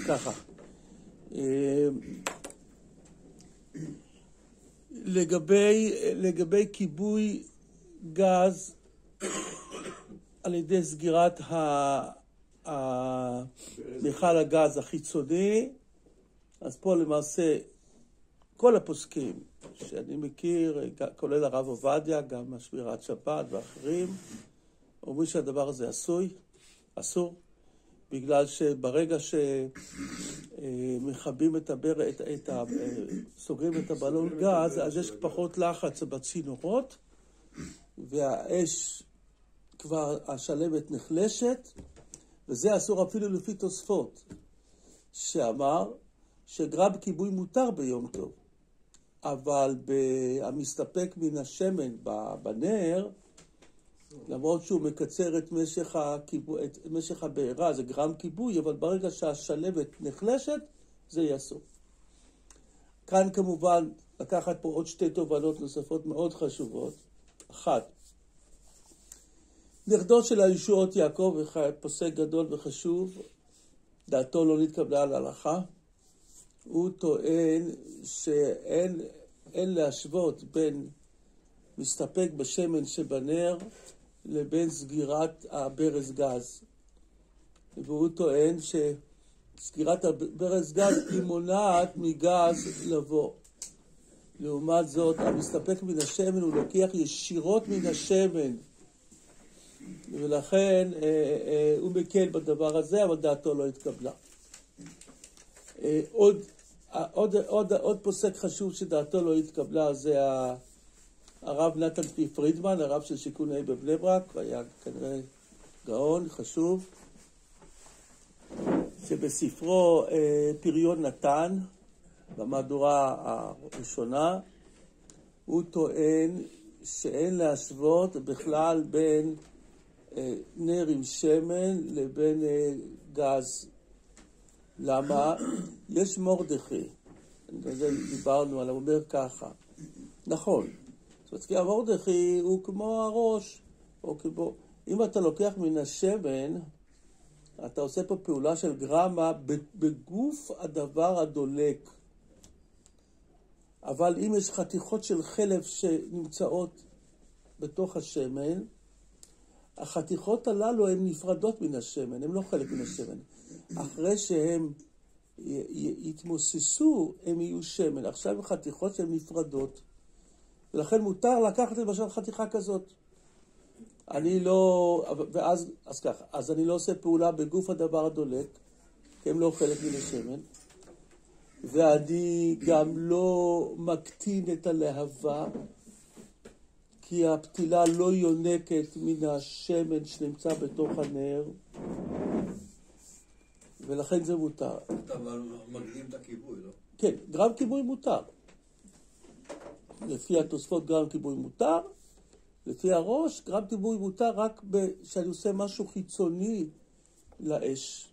ככה. לגבי כיבוי גז על ידי סגירת מיכל הגז החיצוני, אז פה למעשה כל הפוסקים שאני מכיר, כולל הרב עובדיה, גם השמירת שבת ואחרים, אומרים שהדבר הזה אסור, בגלל שברגע שמכבים סוגרים את הבלון גז, אז יש פחות לחץ בצינורות, והאש כבר השלמת נחלשת, וזה אסור אפילו לפי תוספות, שאמר שגרם כיבוי מותר ביום טוב, אבל המסתפק מן השמן בנר, למרות שהוא מקצר את משך הבעירה, זה גרם כיבוי, אבל ברגע שהשלמת נחלשת, זה יסור. כאן כמובן לקחת פה עוד שתי תובנות נוספות מאוד חשובות. אחת, נכדו של הישועות יעקב, פוסק גדול וחשוב, דעתו לא נתקבלה על ההלכה. הוא טוען שאין להשוות בין מסתפק בשמן שבנר לבין סגירת הברז גז. והוא טוען שסגירת הברז גז היא מונעת מגז לבוא. לעומת זאת, המסתפק מן השמן הוא לוקח ישירות מן השמן. ולכן הוא מקל בדבר הזה, אבל דעתו לא התקבלה. עוד פוסק חשוב שדעתו לא התקבלה, זה הרב נתן פי פרידמן, הרב של שיכון ה' בבני ברק, היה כנראה גאון חשוב, שבספרו פריון נתן, במהדורה הראשונה, הוא טוען שאין להשוות בכלל בין נר עם שמן לבין גז. למה? יש מרדכי, דיברנו עליו, הוא אומר ככה, נכון, זאת אומרת, כי המרדכי הוא כמו הראש, או כמו, אם אתה לוקח מן השמן, אתה עושה פה פעולה של גרמה בגוף הדבר הדולק. אבל אם יש חתיכות של חלב שנמצאות בתוך השמן, החתיכות הללו הן נפרדות מן השמן, הן לא חלק מן השמן. אחרי שהם יתמוססו, הם יהיו שמן. עכשיו חתיכות שהן נפרדות. ולכן מותר לקחת למשל חתיכה כזאת. אני לא, אז ככה, אז אני לא עושה פעולה בגוף הדבר הדולק, כי הם לא חלק מן השמן. ואני גם לא מקטין את הלהבה, כי הפתילה לא יונקת מן השמן שנמצא בתוך הנר, ולכן זה מותר. אתה מגדיל את הכיבוי, לא? כן, גרם כיבוי מותר. לפי התוספות גרם כיבוי מותר, לפי הראש גרם כיבוי מותר רק כשאני עושה משהו חיצוני לאש.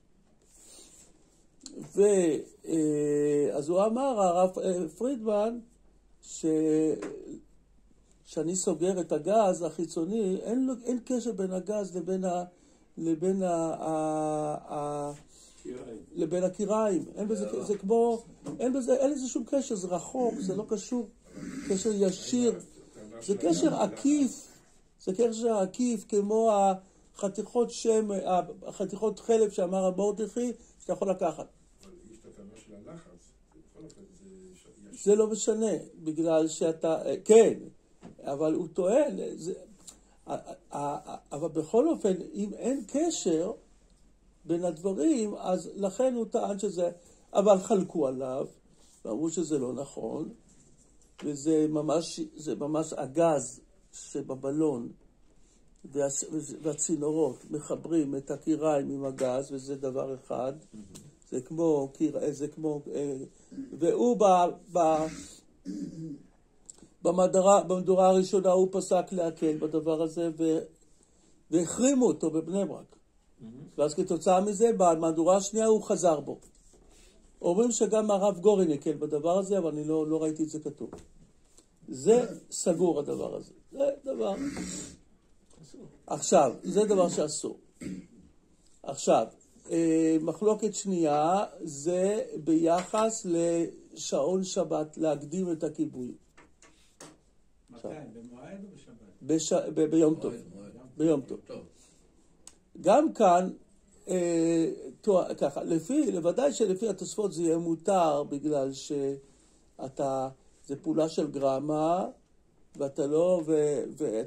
אז הוא אמר, הרב פרידמן, שאני סוגר את הגז החיצוני, אין קשר בין הגז לבין הקיריים. אין לזה שום קשר, זה רחוק, זה לא קשור. קשר ישיר. זה קשר עקיף. זה קשר עקיף כמו החתיכות חלב שאמר המרדכי, שאתה יכול לקחת. זה לא משנה, בגלל שאתה, כן, אבל הוא טוען, אבל בכל אופן, אם אין קשר בין הדברים, אז לכן הוא טען שזה, אבל חלקו עליו, ואמרו שזה לא נכון, וזה ממש הגז שבבלון, והצינורות מחברים את הקיריים עם הגז, וזה דבר אחד, זה כמו, והוא במדורה הראשונה הוא פסק להקל בדבר הזה, והחרימו אותו בבני ברק. ואז כתוצאה מזה, במהדורה השנייה הוא חזר בו. אומרים שגם הרב גורן יקל בדבר הזה, אבל אני לא ראיתי את זה כתוב. זה סגור הדבר הזה. זה דבר. עכשיו, זה דבר שאסור. עכשיו, מחלוקת שנייה זה ביחס לשעון שבת, להקדים את הכיבוי. מתי? במועד או בשבת? ביום טוב. ביום טוב. גם כאן, ככה, לוודאי שלפי התוספות זה יהיה מותר, בגלל זה פעולה של גרמה, ואתה לא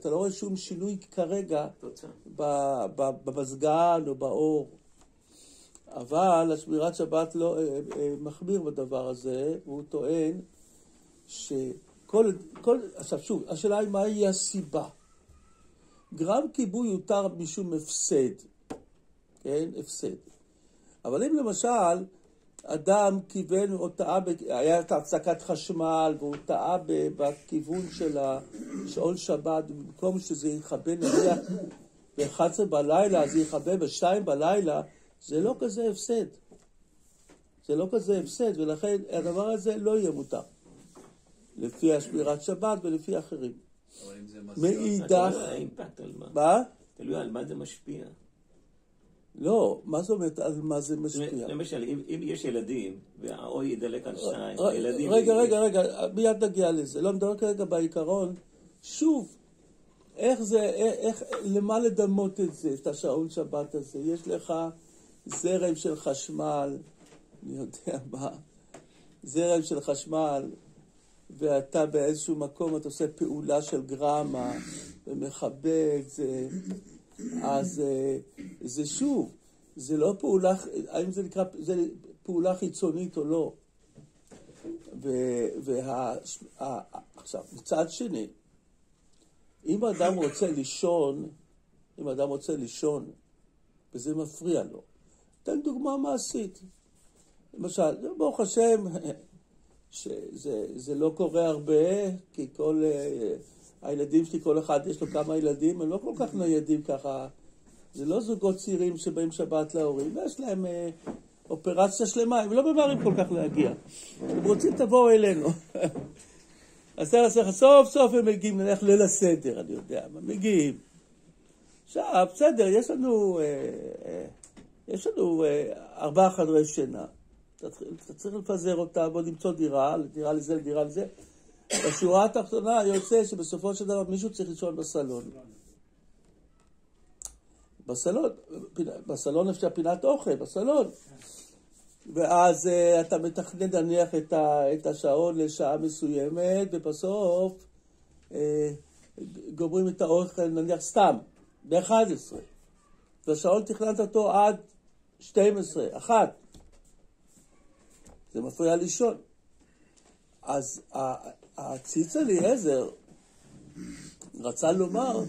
רואה שום שינוי כרגע במזגן או באור. אבל השמירת שבת לא מחמיר בדבר הזה, והוא טוען עכשיו שוב, השאלה היא מהי הסיבה. גרם כיבוי יותר משום הפסד, כן? הפסד. אבל אם למשל אדם כיוון או טעה, היה את הפסקת חשמל והוא טעה בכיוון של השעון שבת, במקום שזה יכבה נניח ב-11 בלילה, זה יכבה ב-2 בלילה, זה לא כזה הפסד. זה לא כזה הפסד, ולכן הדבר הזה לא יהיה מותר. לפי השמירת שבת ולפי אחרים. מאידך... מה? תלוי על מה זה משפיע. לא, מה זאת אומרת על מה זה משפיע? למשל, אם יש ילדים, והאור ידלק על 2, ילדים... רגע, מיד נגיע לזה. לא מדבר כרגע בעיקרון. שוב, למה לדמות את זה, את השעון שבת הזה? יש לך זרם של חשמל, אני יודע מה, זרם של חשמל, ואתה באיזשהו מקום, אתה עושה פעולה של גרמה, ומחבק, אז זה שוב, זה לא פעולה, האם זה נקרא, זה פעולה חיצונית או לא. עכשיו, מצד שני, אם אדם רוצה לישון, וזה מפריע לו, תן דוגמה מעשית. למשל, ברוך השם, שזה לא קורה הרבה, כי הילדים שלי, כל אחד יש לו כמה ילדים, הם לא כל כך ניידים ככה. זה לא זוגות צעירים שבאים שבת להורים, ויש להם אופרציה שלמה, הם לא ממהרים כל כך להגיע. הם רוצים תבואו אלינו. אז סוף סוף הם מגיעים, נניח ליל הסדר, אני יודע, מה מגיעים. עכשיו, בסדר, יש לנו 4 חדרי שינה. אתה צריך לפזר אותה, בוא למצוא דירה לזה. בשורה התחתונה יוצא שבסופו של דבר מישהו צריך לישון בסלון. בסלון אפשר פינת אוכל, בסלון. ואז אתה מתכנן להניח את השעון לשעה מסוימת, ובסוף גומרים את האוכל נניח סתם, ב-11. והשעון תכננת אותו עד 12, 1. זה מפריע לישון. אז הציץ אליעזר רצה לומר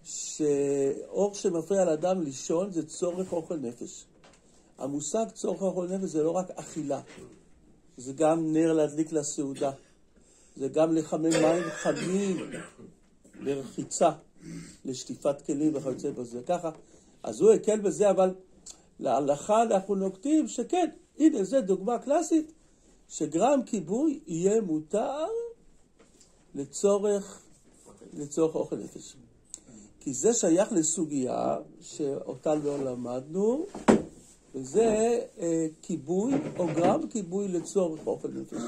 שאור שמפריע לאדם לישון זה צורך אוכל נפש. המושג צורך אוכל נפש זה לא רק אכילה, זה גם נר להדליק לסעודה, זה גם לחמם מים חמים, לרחיצה, לשטיפת כלים וכיוצא בזה. ככה, אז הוא הקל בזה, אבל להלכה אנחנו נוקטים שכן, הנה, זו דוגמה קלאסית, שגרם כיבוי יהיה מותר לצורך אוכל נפש. כי זה שייך לסוגיה שאותה לא למדנו, וזה כיבוי או גרם כיבוי לצורך אוכל נפש.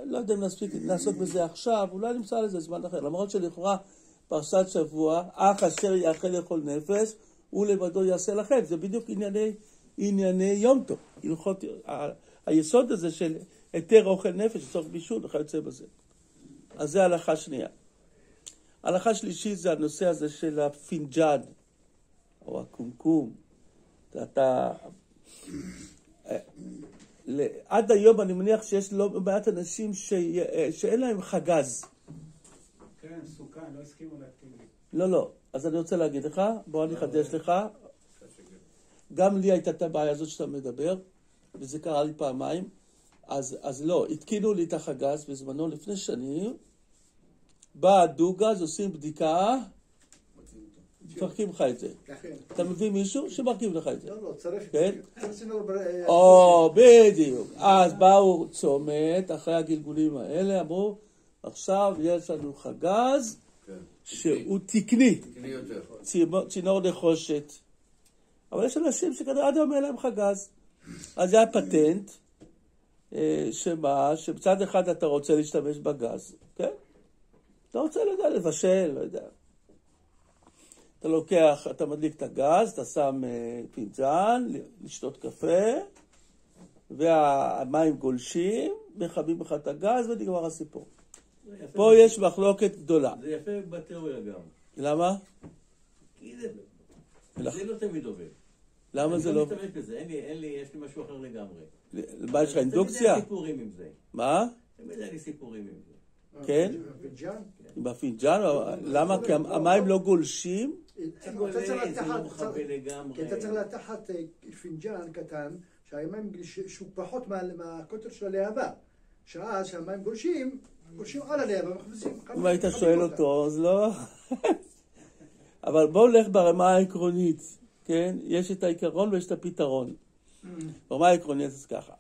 לא יודע אם נעסוק בזה עכשיו, אולי נמצא לזה זמן אחר. למרות שלכאורה פרשת שבוע, אך אשר יאכל לאכול נפש, הוא לבדו יעשה לכם. זה בדיוק ענייני יום טוב. היסוד הזה של היתר אוכל נפש, צורך בישול וכיוצא בזה. אז זה הלכה שנייה. הלכה שלישית זה הנושא הזה של הפינג'אן, או הקומקום. עד היום אני מניח שיש לא מעט אנשים שאין להם חגז. כן, סוכה, לא הסכימו להתקין. לא. אז אני רוצה להגיד לך, בוא אני אחדש לך. גם לי הייתה את הבעיה הזאת שאתה מדבר, וזה קרה לי פעמיים. אז לא, התקינו לי את החגז בזמנו לפני שנים. בא הדוגה, עושים בדיקה, מפרקים לך את זה. אתה מביא מישהו שמרכיב לך את זה. לא, צריך. כן? בדיוק. אז באו צומת, אחרי הגלגולים האלה, אמרו, עכשיו יש לנו חגז שהוא תקני. צינור נחושת. אבל יש אנשים שכנראה עד היום אין להם לך גז. אז זה הפטנט, שבצד אחד אתה רוצה להשתמש בגז, כן? אתה רוצה לבשל, לא יודע. אתה לוקח, אתה מדליק את הגז, אתה שם פינג'אן, לשתות קפה, והמים גולשים, מכבים לך את הגז ונגמר הסיפור. פה יש מחלוקת גדולה. זה יפה בתיאוריה גם. למה? כי זה לא תמיד עובד. למה זה לא? אני לא משתמש בזה, יש לי משהו אחר לגמרי. מה, יש לך אינדוקציה? תמיד היה סיפורים עם זה. מה? תמיד היה לי סיפורים עם זה. כן? הפינג'אן? עם הפינג'אן? למה? כי המים לא גולשים? אתה צריך לקחת פינג'אן קטן, שהמים שהוא פחות מהקוטר של הלהבה. שאז שהמים גולשים על הלהבה, מכניסים. אם היית שואל אותו, אז לא. אבל בואו נלך ברמה העקרונית, כן? יש את העיקרון ויש את הפתרון. ברמה העקרונית אז ככה.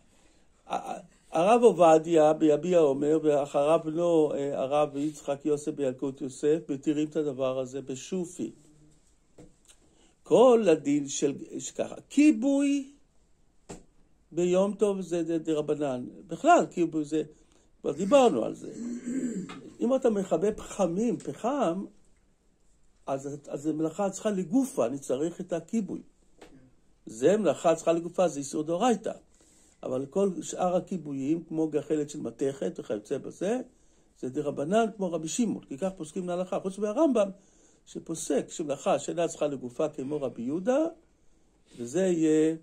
הרב עובדיה ביביע אומר, ואחריו בנו הרב יצחק יוסף בילקוט יוסף, מתירים את הדבר הזה בשופי. כל הדין של ככה, כיבוי ביום טוב זה דרבנן. בכלל, כיבוי זה, כבר דיברנו על זה. אם אתה מכבה פחם, אז מלאכה צריכה לגופה, אני צריך את הכיבוי. זה מלאכה צריכה לגופה, זה איסור דאורייתא. אבל כל שאר הכיבויים, כמו גחלת של מתכת וכיוצא בזה, זה דרבנן כמו רבי שמעון, כי כך פוסקים להלכה. חוץ מהרמב"ם, שפוסק שמלאכה שאינה צריכה לגופה כמו רבי יהודה, וזה יהיה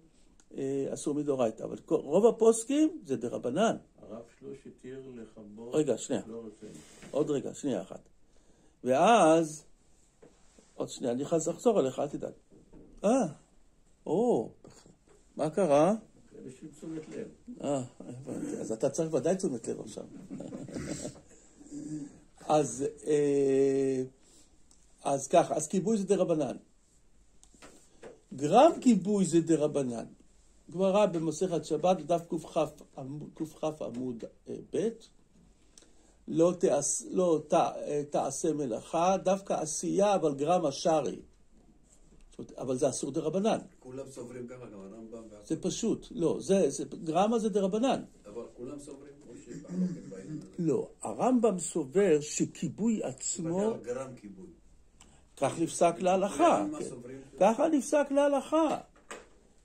אסור מדאורייתא. אבל רוב הפוסקים זה דרבנן. הרב שלו שתיר לכבות... רגע, שנייה. עוד רגע, שנייה אחת. ואז, עוד שנייה, אני אחזור אליך, אל תדאג. מה קרה? בשביל תשומת לב. אז אתה צריך ודאי תשומת לב עכשיו. אז ככה, אז כיבוי זה דרבנן. גרם כיבוי זה דרבנן. גמרא במסכת שבת, דף קכ עמוד ב', לא תעשה מלאכה, דווקא עשייה, אבל גרם השרי. אבל זה אסור דרבנן. כולם סוברים ככה, גם הרמב"ם. זה פשוט, לא, גרמה זה דרבנן. אבל כולם סוברים או שבחלוקת בעניין? לא, הרמב"ם סובר שכיבוי עצמו... גרם כיבוי. כך נפסק להלכה. ככה נפסק להלכה.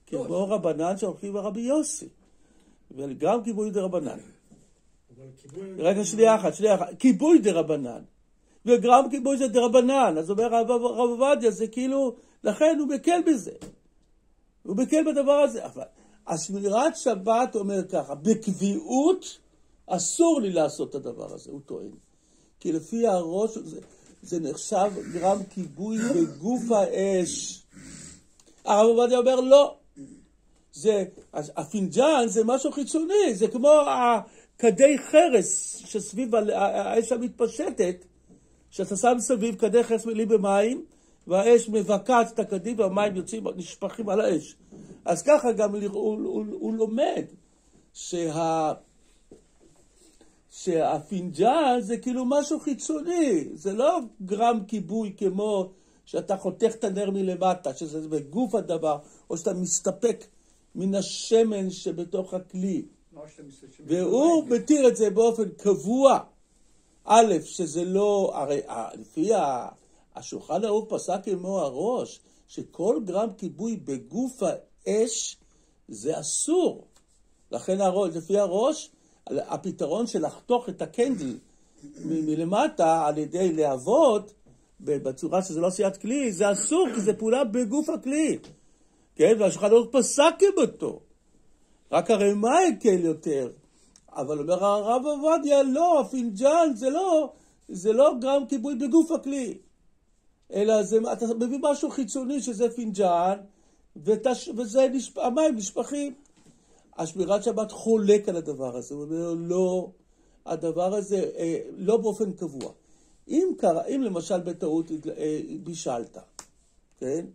כמו רבנן שהולכים ברבי יוסי. וגם כיבוי דרבנן. רגע, שנייה אחת. כיבוי דרבנן. וגרם כיבוי זה דרבנן. אז אומר הרב עובדיה, זה כאילו, לכן הוא מקל בזה. הוא מקל בדבר הזה. אבל השמירת שבת אומר ככה, בקביעות אסור לי לעשות את הדבר הזה, הוא טוען. כי לפי הראש זה נחשב גרם כיבוי בגוף האש. הרב עובדיה אומר לא. הפינג'אן זה משהו חיצוני, זה כמו כדי חרס שסביב האש המתפשטת, שאתה שם סביב כדי חרס מלאים במים, והאש מבקעת את הכדים והמים יוצאים, נשפכים על האש. אז ככה גם הוא לומד שהפינג'אן זה כאילו משהו חיצוני, זה לא גרם כיבוי כמו שאתה חותך את הנר מלמטה, שזה בגוף הדבר, או שאתה מסתפק מן השמן שבתוך הכלי. והוא מתיר את זה באופן קבוע. א', שזה לא, הרי לפי השולחן ערוך פסק כמו הראש, שכל גרם כיבוי בגוף האש זה אסור. לכן לפי הראש, הפתרון של לחתוך את הקנדל מלמטה על ידי להבות, בצורה שזה לא עשיית כלי, זה אסור, כי זה פעולה בגוף הכלי. כן, והשולחן ערוך פסק כמותו. רק הרמ"א הקל יותר. אבל אומר הרב עובדיה, לא, הפינג'אן זה לא גרם כיבוי בגוף הכלי. אלא אתה מביא משהו חיצוני שזה פינג'אן, וזה המים נשפכים. השמירת שבת חולק על הדבר הזה. הוא אומר, לא, הדבר הזה לא באופן קבוע. אם למשל בטעות בישלת, כן?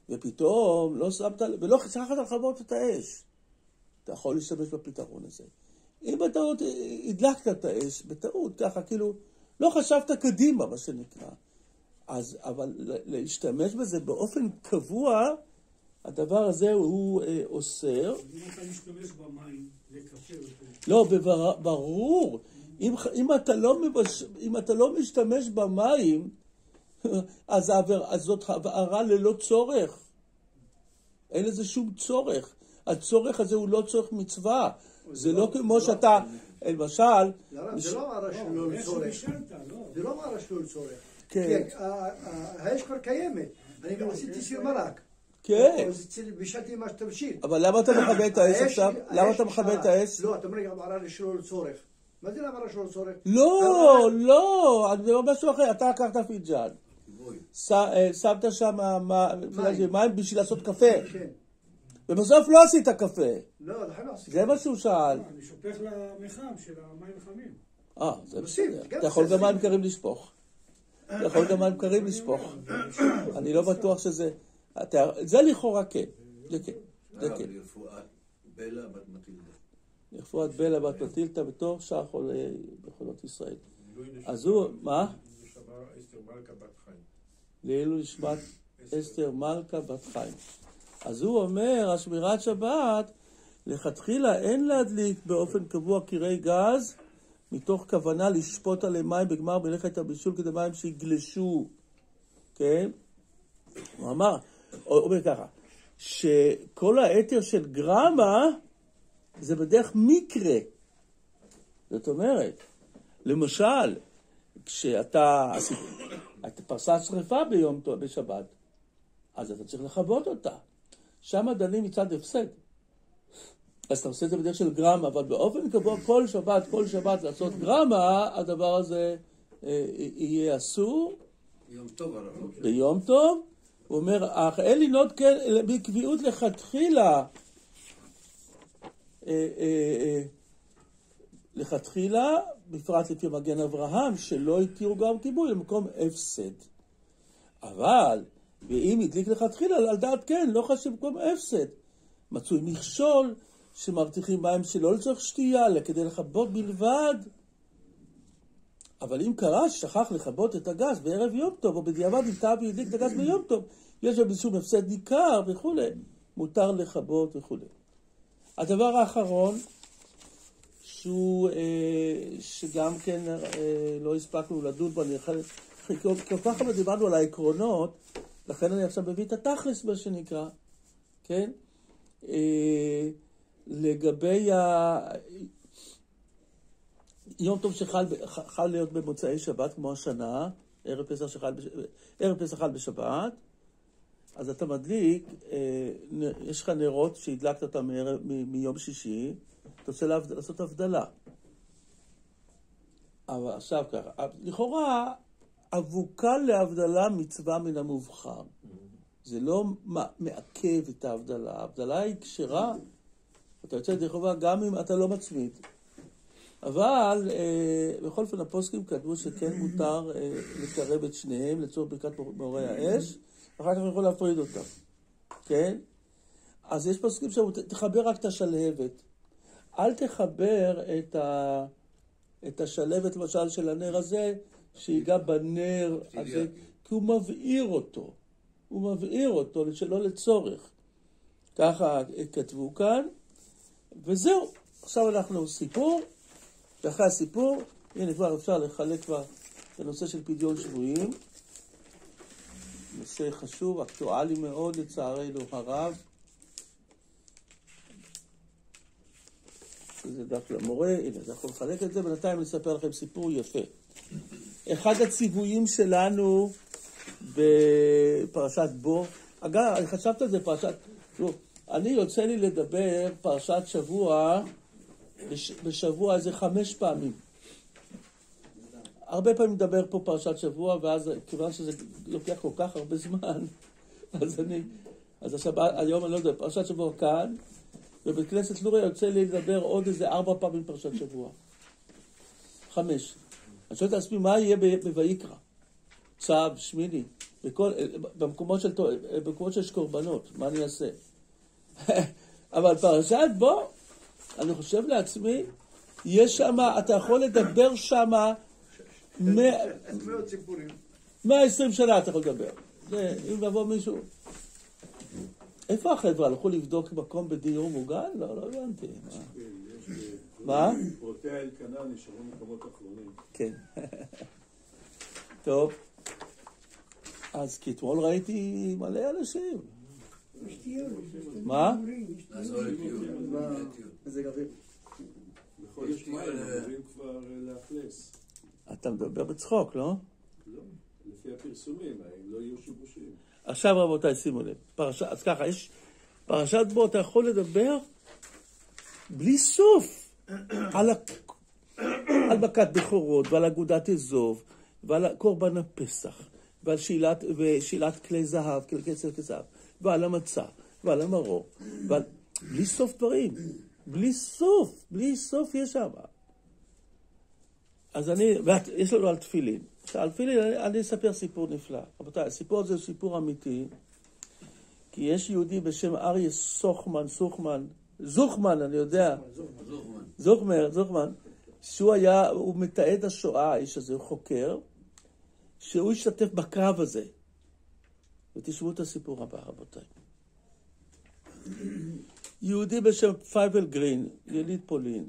ופתאום לא שמת, ולא שכחת לכבות את האש. אתה יכול להשתמש בפתרון הזה. אם בטעות הדלקת את האש, בטעות, ככה כאילו, לא חשבת קדימה, מה שנקרא. אבל להשתמש בזה באופן קבוע, הדבר הזה הוא אוסר. אם אתה משתמש במים לקפה לא, ברור. אם אתה לא משתמש במים, אז זאת הבערה ללא צורך. אין לזה שום צורך. הצורך הזה הוא לא צורך מצווה. זה לא כמו שאתה, למשל... זה לא מערה שלא לצורך. זה לא מערה שלא לצורך. כן. האש כבר קיימת. אני גם עשיתי סיר מרק. כן. בישלתי מה שתבשיל. אבל למה אתה מכבה את האש עכשיו? למה אתה מכבה את האש? לא, אתה אומר לי מערה שלא לצורך. מה זה מערה שלא לצורך? לא, אני לא משהו אחר. אתה לקחת פיג'אן. שמת שם מים בשביל לעשות קפה. כן. ובסוף לא עשית קפה. לא, לכן לא עשיתי. זה מה שהוא שאל. אני שופך למחם של המים החמים. זה בסדר. אתה יכול גם מים קרים לשפוך. אני לא בטוח שזה... זה לכאורה כן. זה כן. לרפואת בלה בת מטילדה. לרפואת בלה בת מטילדה בתור שאר חולי בחולות ישראל. אז הוא... מה? אסתר מלכה בת חיים. לעילוי נשמת אסתר מלכה בת חיים. אז הוא אומר, השמירת שבת, לכתחילה אין להדליק באופן קבוע קירי גז, מתוך כוונה לשפוט עליהם מים בגמר מלאכת הבישול כדי מים שיגלשו. כן? הוא אומר ככה, שכל היתר של גרמה זה בדרך מקרה. זאת אומרת, למשל, כשאתה פרסת שריפה ביום טוב בשבת, אז אתה צריך לכבות אותה. שם דנים מצד הפסד. אז אתה עושה את זה בדרך של גרמה, אבל באופן קבוע כל שבת לעשות גרמה, הדבר הזה יהיה אסור. יום טוב הרב. ביום טוב. הוא אומר, אך אין לנהוג כן בקביעות לכתחילה, בפרט לפי מגן אברהם, שלא התירו גם כיבוי למקום הפסד. אבל, ואם הדליק לכתחילה, על דעת כן, לא חשב מקום הפסד. מצוי מכשול שמרתיחים מים שלא לצורך שתייה, אלא כדי לכבות בלבד. אבל אם קרה ששכח לכבות את הגז בערב יום טוב, או בדיעבד נטעה והדליק את הגז ביום טוב, יש שם משום הפסד ניכר וכו'. מותר לכבות וכו'. הדבר האחרון, שגם כן לא הספקנו לדון בו, כל כך הרבה דיברנו על העקרונות, לכן אני עכשיו מביא את התכלס מה שנקרא, כן? לגבי יום טוב שחל להיות במוצאי שבת, כמו השנה, ערב פסח חל בשבת, אז אתה מדליק, יש לך נרות שהדלקת אותם מיום שישי, אתה רוצה לעשות הבדלה. אבל עכשיו ככה, לכאורה, אבוקה להבדלה מצווה מן המובחר. זה לא מעכב את ההבדלה. ההבדלה היא כשרה, אתה יוצא ידי חובה גם אם אתה לא מצמיד. אבל בכל אופן הפוסקים כתבו שכן מותר לקרב את שניהם לצורך ברכת מאורי האש, ואחר כך יכול להפריד אותם. כן? אז יש פוסקים שתחבר רק את השלהבת. אל תחבר את השלהבת למשל של הנר הזה, שיגע בנר הזה, כי הוא מבעיר אותו. הוא מבעיר אותו שלא לצורך. ככה כתבו כאן, וזהו. עכשיו אנחנו סיפור, ואחרי הסיפור, הנה כבר אפשר לחלק כבר בנושא של פדיון שבויים. נושא חשוב, אקטואלי מאוד לצערנו הרב. זה דף למורה, הנה, אנחנו נחלק את זה, בינתיים נספר לכם סיפור יפה. אחד הציוויים שלנו בפרשת בו, אגב, אני חשבת על זה פרשת, אני יוצא לי לדבר פרשת שבוע, בשבוע איזה 5 פעמים. הרבה פעמים מדבר פה פרשת שבוע, ואז כיוון שזה לוקח כל כך הרבה זמן, אז היום אני לא יודע, פרשת שבוע כאן, ובית כנסת לוריה יוצא לי לדבר עוד איזה 4 פעמים פרשת שבוע. 5. אני שואל את עצמי, מה יהיה בויקרא? צו, שמיני, במקומות שיש קורבנות, מה אני אעשה? אבל פרשת בו, אני חושב לעצמי, יש שם, אתה יכול לדבר שם 120 שנה אתה יכול לדבר. אם יבוא מישהו. איפה החבר'ה? הלכו לבדוק מקום בדיור מוגן? לא הבנתי. מה? פרוטי האלקנה נשארו מקומות אחרונים. כן. טוב. אז כי אתמול ראיתי מלא אנשים. מה? מזג אוויר. בחודש מאי הם אמורים כבר לאכלס. אתה מדבר בצחוק, לא? לא, לפי הפרסומים, האם לא יהיו שיבושים. עכשיו רבותיי, שימו לב. אז ככה, יש פרשת בו, אתה יכול לדבר בלי סוף על מכת בכורות ועל אגודת אזוב ועל קורבן הפסח ועל שאלת כלי זהב, כלי זהב ועל המצה ועל המרור בלי סוף דברים. בלי סוף יש שם. אז יש לנו על תפילין. על תפילין אני אספר סיפור נפלא. רבותיי, הסיפור הזה הוא סיפור אמיתי, כי יש יהודי בשם אריה זוכמן, אני יודע. זוכמן. הוא מתעד השואה, האיש הזה, הוא חוקר, שהוא השתתף בקרב הזה. ותשמעו את הסיפור הבא, רבותיי. יהודי בשם פייבל גרין, יליד פולין.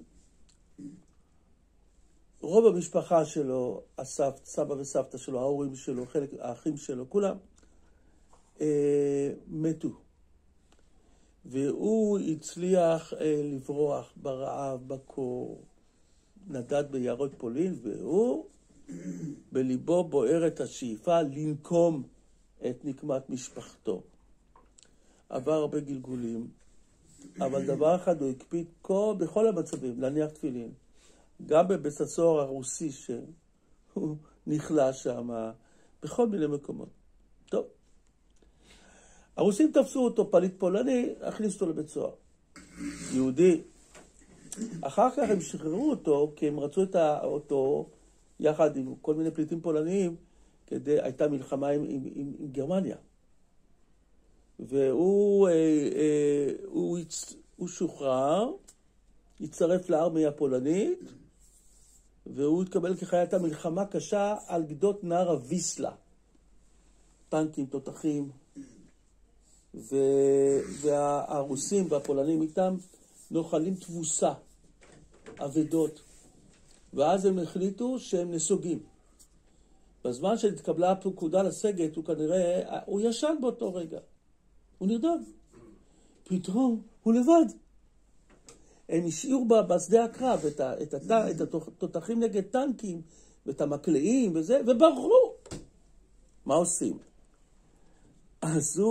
רוב המשפחה שלו, סבא וסבתא שלו, ההורים שלו, האחים שלו, כולם מתו. והוא הצליח לברוח ברעב, בקור, נדד ביערות פולין, והוא בליבו בוערת השאיפה לנקום את נקמת משפחתו. עבר הרבה גלגולים, אבל דבר אחד הוא הקפיד בכל המצבים, להניח תפילין. גם בבית הסוהר הרוסי שהוא נכלה שם, בכל מיני מקומות. טוב. הרוסים תפסו אותו, פליט פולני, הכניסו אותו לבית סוהר. יהודי. אחר כך הם שחררו אותו, כי הם רצו אותו יחד עם כל מיני פליטים פולניים, הייתה מלחמה עם גרמניה. והוא שוחרר, הצטרף לארמיה הפולנית, והוא התקבל כחיית המלחמה קשה על גדות נהר הוויסלה. טנקים, תותחים, והרוסים והפולנים איתם נוחלים תבוסה, אבדות. ואז הם החליטו שהם נסוגים. בזמן שהתקבלה הפקודה לסגת, הוא ישן באותו רגע. הוא נרדם. פתאום הוא לבד. הם השאירו בשדה הקרב את התותחים נגד טנקים, ואת המקלעים וזה, וברחו. מה עושים? אז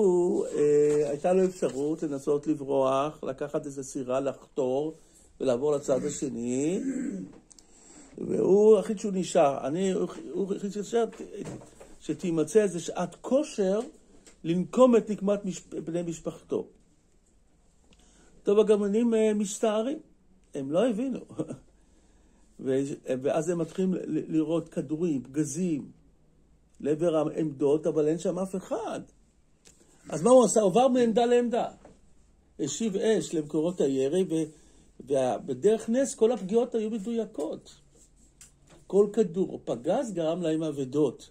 הייתה לו אפשרות לנסות לברוח, לקחת איזו סירה, לחתור, ולעבור לצד השני, והוא החליט שהוא נשאר. הוא החליט שתימצא איזו שעת כושר לנקום את נקמת בני משפחתו. טוב, הגרמנים מסתערים, הם לא הבינו. ואז הם מתחילים לראות כדורים, פגזים, לעבר העמדות, אבל אין שם אף אחד. אז מה הוא עשה? עובר מעמדה לעמדה. השיב אש למקורות הירי, ובדרך נס כל הפגיעות היו מדויקות. כל כדור או פגז גרם להם אבדות.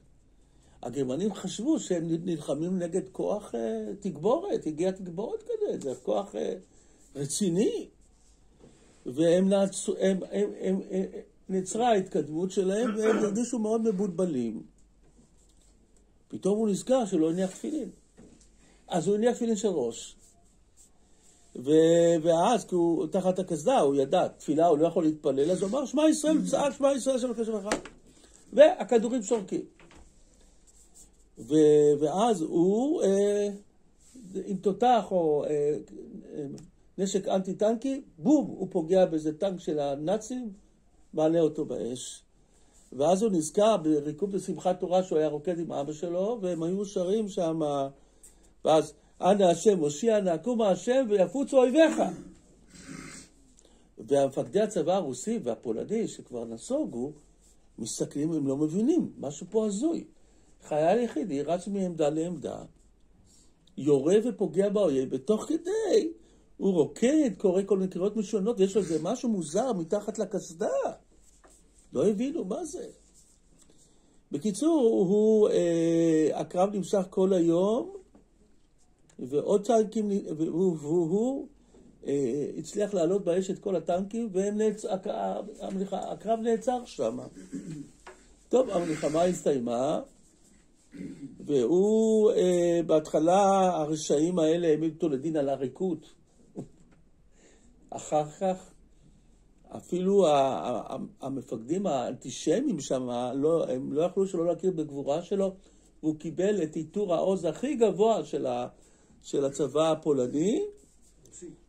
הגרמנים חשבו שהם נלחמים נגד כוח תגבורת, הגיע תגבורת כזה, זה כוח רציני. והם נצרה ההתקדמות שלהם, והם הרגישו מאוד מבולבלים. פתאום הוא נזכר שלא הניח תפילין. אז הוא הניח תפילין של ראש. ואז, כי הוא תחת הקסדה, הוא ידע, תפילה הוא לא יכול להתפלל, אז הוא אמר, שמע ישראל, הוא צעק, שמע ישראל, שם הקשר אחד. והכדורים שורקים. ואז הוא, עם תותח או נשק אנטי-טנקי, בום, הוא פוגע באיזה טנק של הנאצים, מעלה אותו באש. ואז הוא נזכר בריקוד בשמחת תורה שהוא היה רוקד עם אבא שלו, והם היו שרים שם, ואז, אנא השם, הושיע נא, קומה השם, ויפוצו אויביך. והמפקדי הצבא הרוסי והפולני, שכבר נסוגו, מסתכלים, הם לא מבינים, משהו פה הזוי. חייל יחידי רץ מעמדה לעמדה, יורה ופוגע באויב, בתוך כדי הוא רוקד, קורא כל מיני קריאות משונות, ויש לו איזה משהו מוזר מתחת לקסדה. לא הבינו מה זה. בקיצור, הקרב נמשך כל היום, ועוד טנקים, והוא הצליח לעלות באש את כל הטנקים, הקרב נעצר שם. טוב, המלחמה הסתיימה, והוא, בהתחלה הרשעים האלה העמידו אותו לדין על עריקות. אחר כך, אפילו המפקדים האנטישמים שם, הם לא יכלו שלא להכיר בגבורה שלו, והוא קיבל את עיטור העוז הכי גבוה של הצבא הפולני.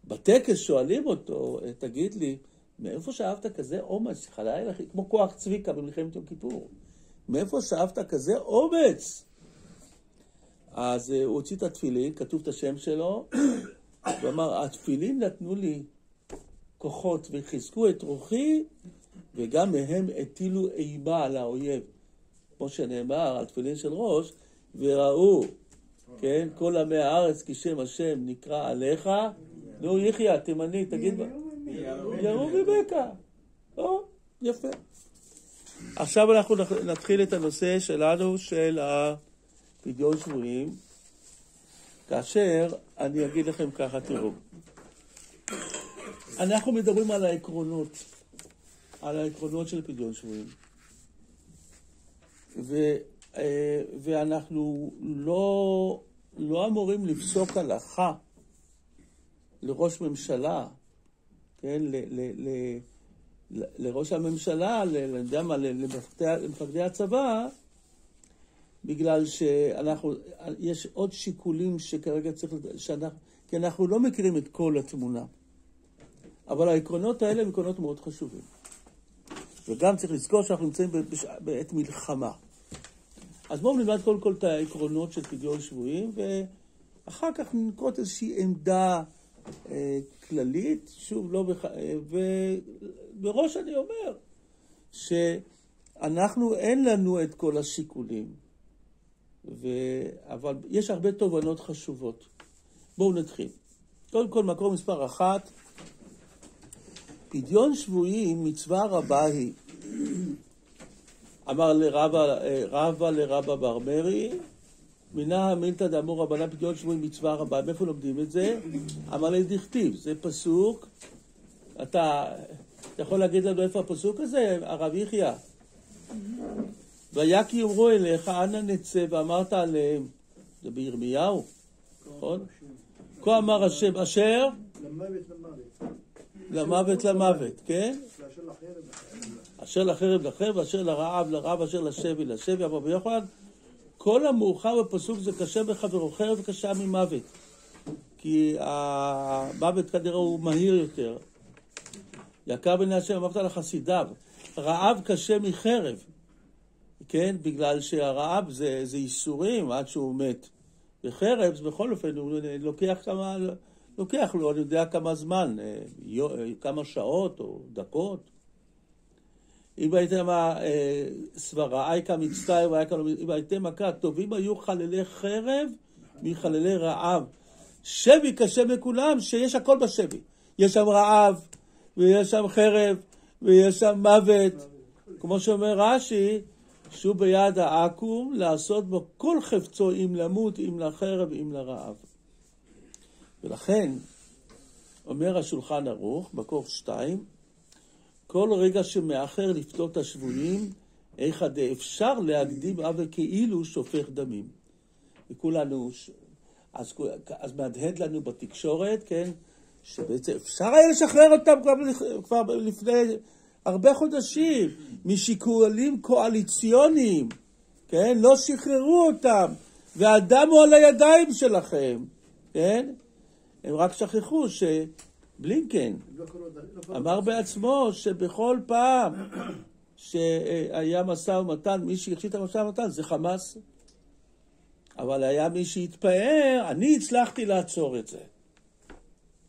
בטקס שואלים אותו, תגיד לי, מאיפה שאהבת כזה אומץ? כמו כוח צביקה במלחמת יום כיפור. מאיפה שאהבת כזה אומץ? אז הוא הוציא את התפילין, כתוב את השם שלו, ואמר, התפילין נתנו לי כוחות וחיזקו את רוחי, וגם מהם הטילו אימה על האויב. כמו שנאמר, התפילין של ראש, וראו, כן, כל עמי הארץ כי שם השם נקרא עליך, נו יחיה, תימני, תגיד, ירו מבקע. יפה. עכשיו אנחנו נתחיל את הנושא שלנו של הפדיון שבויים, כאשר אני אגיד לכם ככה, תראו. אנחנו מדברים על העקרונות של פדיון שבויים. ואנחנו לא אמורים לפסוק הלכה לראש ממשלה, כן? לראש הממשלה, למפקדי הצבא, בגלל יש עוד שיקולים שכרגע כי אנחנו לא מכירים את כל התמונה. אבל העקרונות האלה הם עקרונות מאוד חשובים. וגם צריך לזכור שאנחנו נמצאים בעת מלחמה. אז בואו נלמד קודם כל את העקרונות של פדיון שבויים, ואחר כך ננקוט איזושהי עמדה כללית, שוב, לא ובראש אני אומר, שאנחנו אין לנו את כל השיקולים, אבל יש הרבה תובנות חשובות. בואו נתחיל. קודם כל, מקור מספר 1, פדיון שבויים מצווה רבה היא. אמר רבא לרבא בר מרי, מינה המילתא דאמור רבנן פדיון שבויים מצווה רבה. מאיפה לומדים את זה? אמר לי דכתיב, זה פסוק. אתה יכול להגיד לנו איפה הפסוק הזה, הרב יחיא? ויקי יאמרו אליך, אנא נצא, ואמרת עליהם, זה בירמיהו, נכון? כה אמר השם, אשר? למוות למוות, כן? אשר לחרב לחרב, אשר לרעב לרעב, אשר לשבי לשבי, אבל ביוחד, כל המאוחר בפסוק זה קשה בחברו, חרב קשה ממוות, כי המוות כנראה הוא מהיר יותר. יקר בני השם אמרת לחסידיו, רעב קשה מחרב, כן? בגלל שהרעב זה איסורים עד שהוא מת, וחרב בכל אופן הוא לוקח לו, אני יודע כמה זמן, כמה שעות או דקות. אם הייתם סברה, אייקה מצטער ואייקה לא, אם הייתם מכה, טובים היו חללי חרב מחללי רעב. שבי קשה מכולם, שיש הכל בשבי. יש שם רעב, ויש שם חרב, ויש שם מוות. כמו שאומר רש"י, שהוא ביד העקום, לעשות בו כל חפצו, אם למות, אם לחרב, אם לרעב. ולכן, אומר השולחן ערוך, מקור 2, כל רגע שמאחר לפדות את השבויים, איך עד אפשר להקדים עוול כאילו שופך דמים. וכולנו, אז מהדהד לנו בתקשורת, כן, שבעצם אפשר היה לשחרר אותם כבר לפני הרבה חודשים, משיקולים קואליציוניים, כן, לא שחררו אותם, והדם הוא על הידיים שלכם, כן? הם רק שכחו שבלינקן אמר בעצמו שבכל פעם שהיה משא ומתן, מי שהכשיל את המשא ומתן זה חמאס. אבל היה מי שהתפאר, אני הצלחתי לעצור את זה.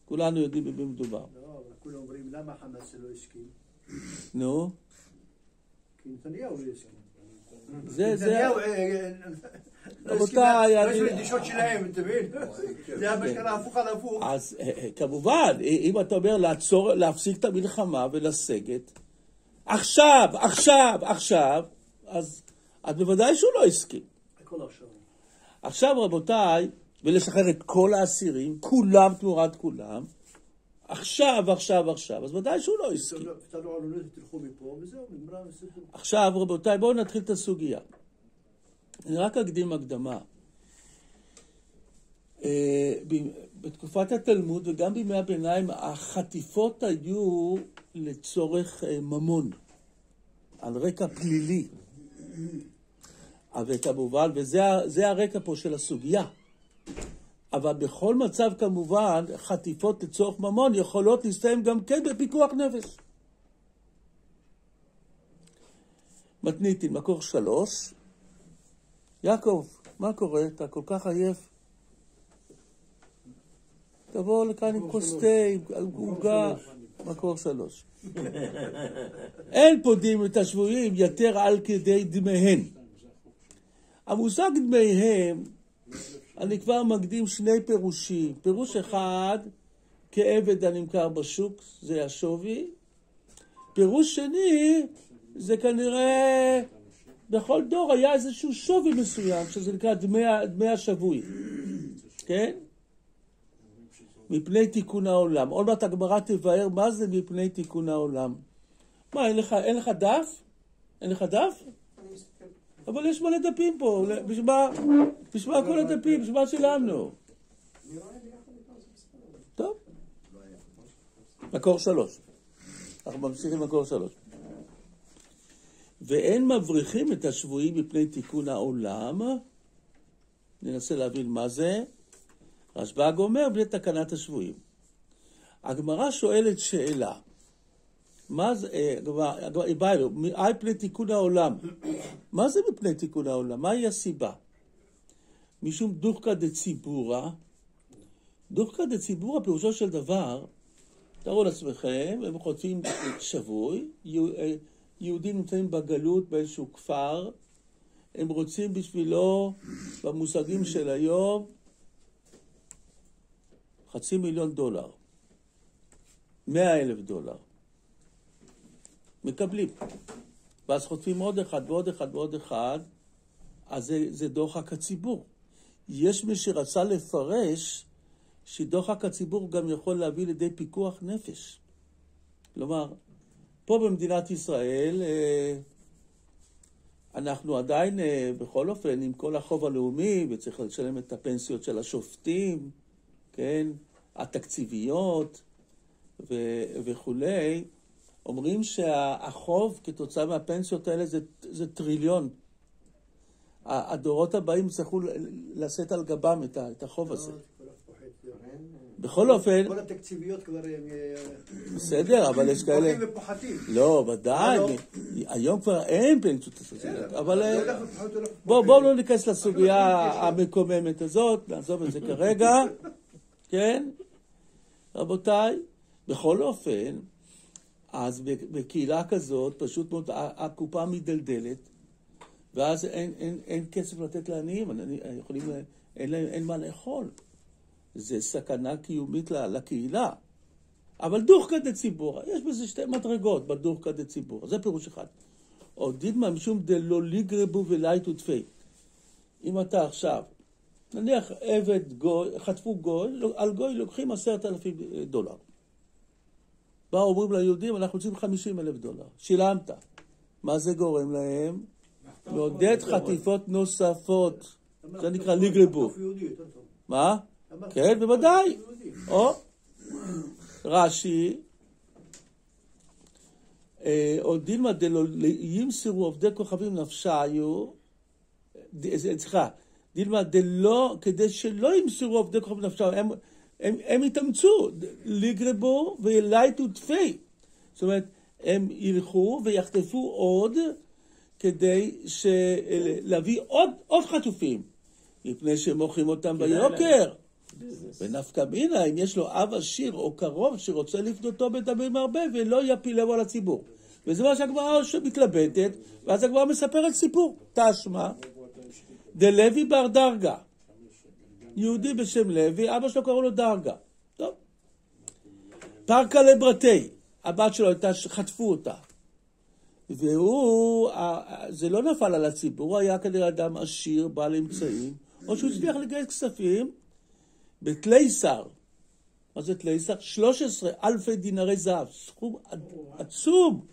כולנו יודעים במי מדובר. לא, אבל כולם אומרים, למה חמאס לא הסכים? נו? כי נתניהו לא הסכים. נתניהו לא יש רדישות שלהם, אתה מבין? זה היה בשקרה הפוך על הפוך. אז כמובן, אם אתה אומר להפסיק את המלחמה ולסגת, עכשיו, אז בוודאי שהוא לא הסכים. הכל עכשיו. עכשיו רבותיי, ולשחרר את כל האסירים, כולם תמורת כולם, עכשיו. אז ודאי שהוא לא הסכים. תלכו מפה וזהו, נגמר הסיפור. עכשיו, רבותיי, בואו נתחיל את הסוגיה. אני רק אקדים הקדמה. בתקופת התלמוד וגם בימי הביניים, החטיפות היו לצורך ממון, על רקע פלילי. וכמובן, וזה הרקע פה של הסוגיה. אבל בכל מצב כמובן, חטיפות לצורך ממון יכולות להסתיים גם כן בפיקוח נפש. מתניתין, מקור 3. יעקב, מה קורה? אתה כל כך עייף. תבוא לכאן עם כוס תה, עוגה. מקור 3. אין פודים את השבויים יתר על כדי דמיהם. המושג דמיהם, אני כבר מקדים שני פירושים. פירוש אחד, כעבד הנמכר בשוק, זה השווי. פירוש שני, זה כנראה, בכל דור היה איזשהו שווי מסוים, שזה נקרא דמי השבוי. כן? מפני תיקון העולם. עוד מעט הגמרא תבאר מה זה מפני תיקון העולם. מה, אין לך דף? אין לך דף? אבל יש מלא דפים פה. בשביל כל הדפים, בשביל מה שילמנו? טוב. מקור 3. אנחנו ממשיכים מקור 3. ואין מבריחים את השבויים מפני תיקון העולם. ננסה להבין מה זה. רשב"ג אומר בלי תקנת השבויים. הגמרא שואלת שאלה. מה זה, היא באה לו, מפני תיקון העולם. מה זה מפני תיקון העולם? מהי הסיבה? משום דוחקא דציבורא. דוחקא דציבורא פירושו של דבר, תראו לעצמכם, הם חוטפים שבוי, יהודים נמצאים בגלות באיזשהו כפר, הם רוצים בשבילו, במושגים של היום, $500,000, $100,000. מקבלים. ואז חוטפים עוד אחד, אז זה דוחק הציבור. יש מי שרצה לפרש שדוחק הציבור גם יכול להביא לידי פיקוח נפש. כלומר, פה במדינת ישראל, אנחנו עדיין, בכל אופן, עם כל החוב הלאומי, וצריך לשלם את הפנסיות של השופטים, כן, התקציביות וכולי, אומרים שהחוב כתוצאה מהפנסיות האלה זה טריליון. הדורות הבאים צריכו לשאת על גבם את החוב הזה. בכל אופן... כל התקציביות כבר... בסדר, אבל יש כאלה... פוחים ופוחתים. לא, ודאי. היום כבר אין פנסיות. אבל... בואו לא ניכנס לסוגיה המקוממת הזאת, נעזוב את זה כרגע. כן? רבותיי, בכל אופן, אז בקהילה כזאת, פשוט מאוד, הקופה מדלדלת, ואז אין כסף לתת לעניים, אין מה לאכול. זה סכנה קיומית לקהילה. אבל דוחקא דציבורא, יש בזה שתי מדרגות בדוחקא דציבורא, זה פירוש אחד. או דידמא משום דלא ליגרבו ולייטו תפי. אם אתה עכשיו, נניח עבד גוי, חטפו גוי, על גוי לוקחים $10,000. באו אומרים ליהודים, אנחנו רוצים $50,000. שילמת. מה זה גורם להם? מעודד חטיפות נוספות. זה נקרא ליגרבו. מה? כן, בוודאי. או, רש"י, או דילמה דלא ימסרו עובדי כוכבים נפשיו, סליחה, דילמה דלא, כדי שלא ימסרו עובדי כוכבים נפשיו, הם יתאמצו, ליגרבו וילייטו תפי. זאת אומרת, הם ילכו ויחטפו עוד, כדי להביא עוד חטופים, מפני שהם מוכרים אותם ביוקר. ונפקא מינה, אם יש לו אב עשיר או קרוב שרוצה לפדותו בדמים הרבה ולא יפיל לבוא לציבור. וזה מה שהגמרא מתלבטת, ואז הגמרא מספרת סיפור. תשמע, דלוי בר דרגה. יהודי בשם לוי, אבא שלו קראו לו דרגה. טוב. פרקה לברתי, הבת שלו הייתה, חטפו אותה. והוא, זה לא נפל על הציבור, הוא היה כנראה אדם עשיר, בעל אמצעים, או שהוא הצליח לגייס כספים, בתלייסר. מה זה תלייסר? 13,000 דינרי זהב, סכום עצום.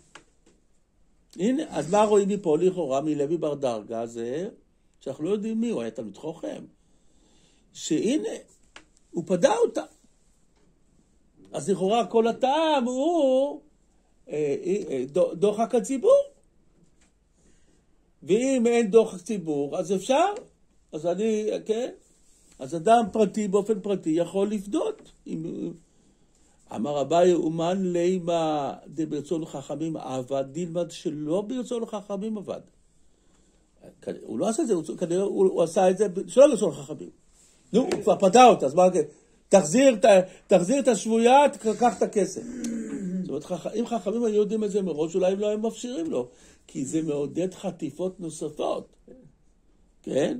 הנה, אז מה רואים מפה לכאורה מלוי בר דרגה זה, שאנחנו לא יודעים מי, הוא היה תלמיד חכם, שהנה, הוא פדה אותה. אז לכאורה כל הטעם הוא דוחק הציבור. ואם אין דוחק ציבור, אז אפשר. אז אני, כן? אז אדם פרטי באופן פרטי יכול לפדות. אמר אביי, אומן לימה דברצון חכמים עבד, דילמד שלא ברצון חכמים עבד. הוא לא עשה את זה, כנראה הוא עשה את זה שלא ברצון חכמים. נו, הוא כבר פדה אותה, אז מה, תחזיר את השבויה, תקח את הכסף. זאת אומרת, אם חכמים היו יודעים את זה מראש, אולי הם לא הם מפשירים לו, כי זה מעודד חטיפות נוספות. כן?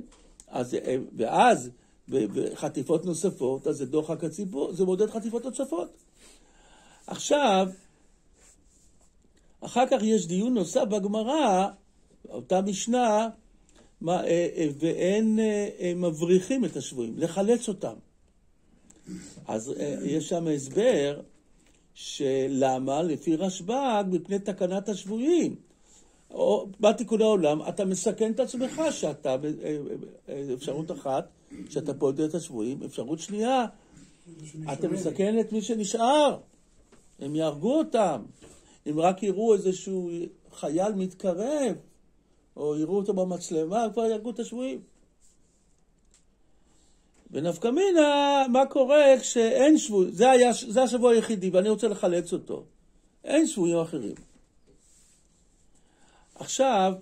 ואז, בחטיפות נוספות, אז זה דוחק הציבור, זה מעודד חטיפות נוספות. עכשיו, אחר כך יש דיון נוסף בגמרא, אותה משנה, ואין מבריחים את השבויים, לחלץ אותם. אז יש שם הסבר שלמה לפי רשב"ג מפני תקנת השבויים. או בתיקון העולם אתה מסכן את עצמך שאתה, אפשרות אחת, שאתה פודה את השבויים, אפשרות שנייה, אתה מסכן את מי שנשאר. הם יהרגו אותם. אם רק יראו איזשהו חייל מתקרב, או יראו אותו במצלמה, כבר יהרגו את השבויים. ונפקא מינה, מה קורה כשאין שבוי? זה השבוע היחידי, ואני רוצה לחלץ אותו. אין שבויים אחרים. עכשיו,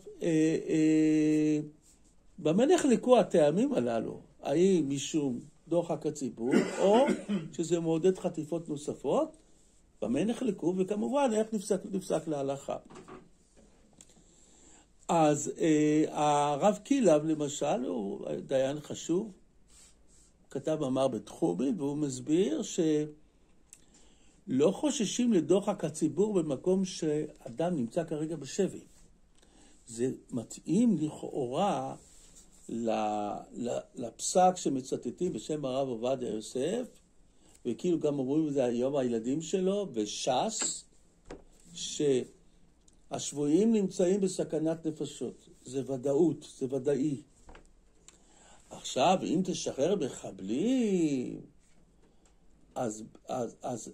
במה נחלקו הטעמים הללו? האם משום דוחק הציבור, או שזה מעודד חטיפות נוספות? במה נחלקו? וכמובן, איך נפסק להלכה? אז הרב קילב, למשל, הוא דיין חשוב, כתב מאמר בתחומין, והוא מסביר שלא חוששים לדוחק הציבור במקום שאדם נמצא כרגע בשבי. זה מתאים לכאורה לפסק שמצטטים בשם הרב עובדיה יוסף, וכאילו גם אומרים את זה היום הילדים שלו, וש"ס, שהשבויים נמצאים בסכנת נפשות. זה ודאות, זה ודאי. עכשיו, אם תשחרר מחבלים, אז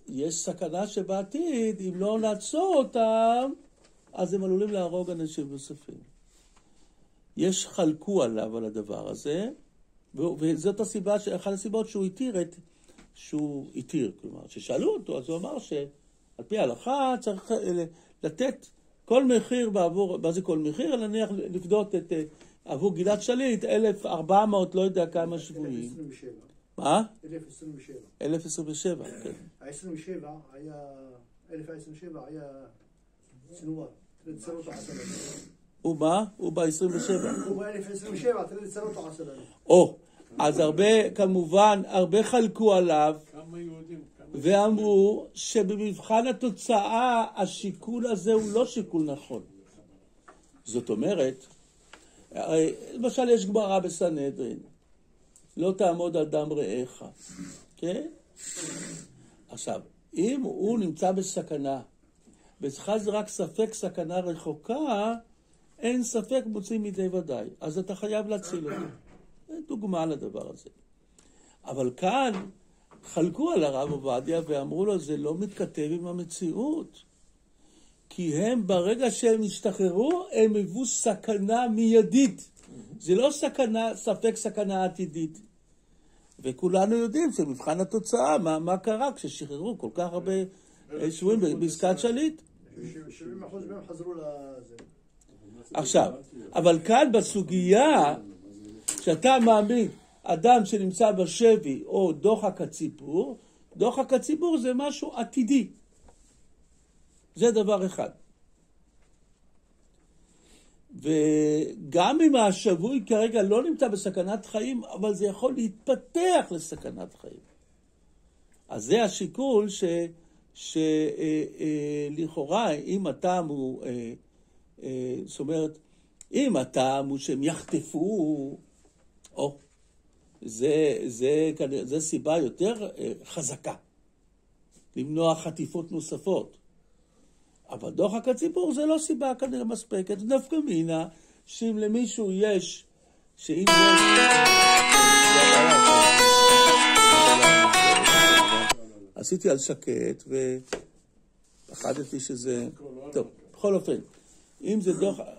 יש סכנה שבעתיד, אם לא נעצור אותם, אז הם עלולים להרוג אנשים נוספים. יש חלקו עליו על הדבר הזה, וזאת הסיבה, אחת הסיבות שהוא התיר, כלומר, ששאלו אותו, אז הוא אמר שעל פי ההלכה צריך לתת כל מחיר בעבור, מה זה כל מחיר? נניח לפדות את עבור גלעד שליט, 1,400, לא יודע כמה שבויים. 1,027. מה? 1,027. 1,027, כן. ה-27 היה, 1,027 היה צנועה, תלצרות העשרה. הוא מה? הוא ב-27. הוא ב-1,027, תלצרות העשרה. או, אז כמובן, הרבה חלקו עליו, כמה יהודים? ואמרו שבמבחן התוצאה השיקול הזה הוא לא שיקול נכון. זאת אומרת, למשל יש גמרא בסנהדרין, לא תעמוד על דם רעך, כן? עכשיו, אם הוא נמצא בסכנה, וצריכה זה רק ספק סכנה רחוקה, אין ספק מוצאים מידי ודאי, אז אתה חייב להציל אותו. זה דוגמה לדבר הזה. אבל כאן חלקו על הרב עובדיה ואמרו לו, זה לא מתכתב עם המציאות. כי הם ברגע שהם השתחררו, הם היוו סכנה מיידית. זה לא סכנה, ספק סכנה עתידית. וכולנו יודעים שמבחן התוצאה, מה קרה כששחררו כל כך הרבה שבויים בעסקת שליט. 70% מהם חזרו לזה. עכשיו, אבל כאן בסוגיה, שאתה מעמיד אדם שנמצא בשבי או דוחק הציבור זה משהו עתידי. זה דבר אחד. וגם אם השבוי כרגע לא נמצא בסכנת חיים, אבל זה יכול להתפתח לסכנת חיים. אז זה השיקול שלכאורה, אם הטעם הוא, זאת אומרת, אם הטעם הוא שהם יחטפו, זה סיבה יותר חזקה, למנוע חטיפות נוספות. אבל דוחק הציבור זה לא סיבה כנראה מספקת, דווקא מינה, שאם למישהו יש, שאם יש... עשיתי על שקט ופחדתי שזה... טוב, בכל אופן, אם זה דוחק...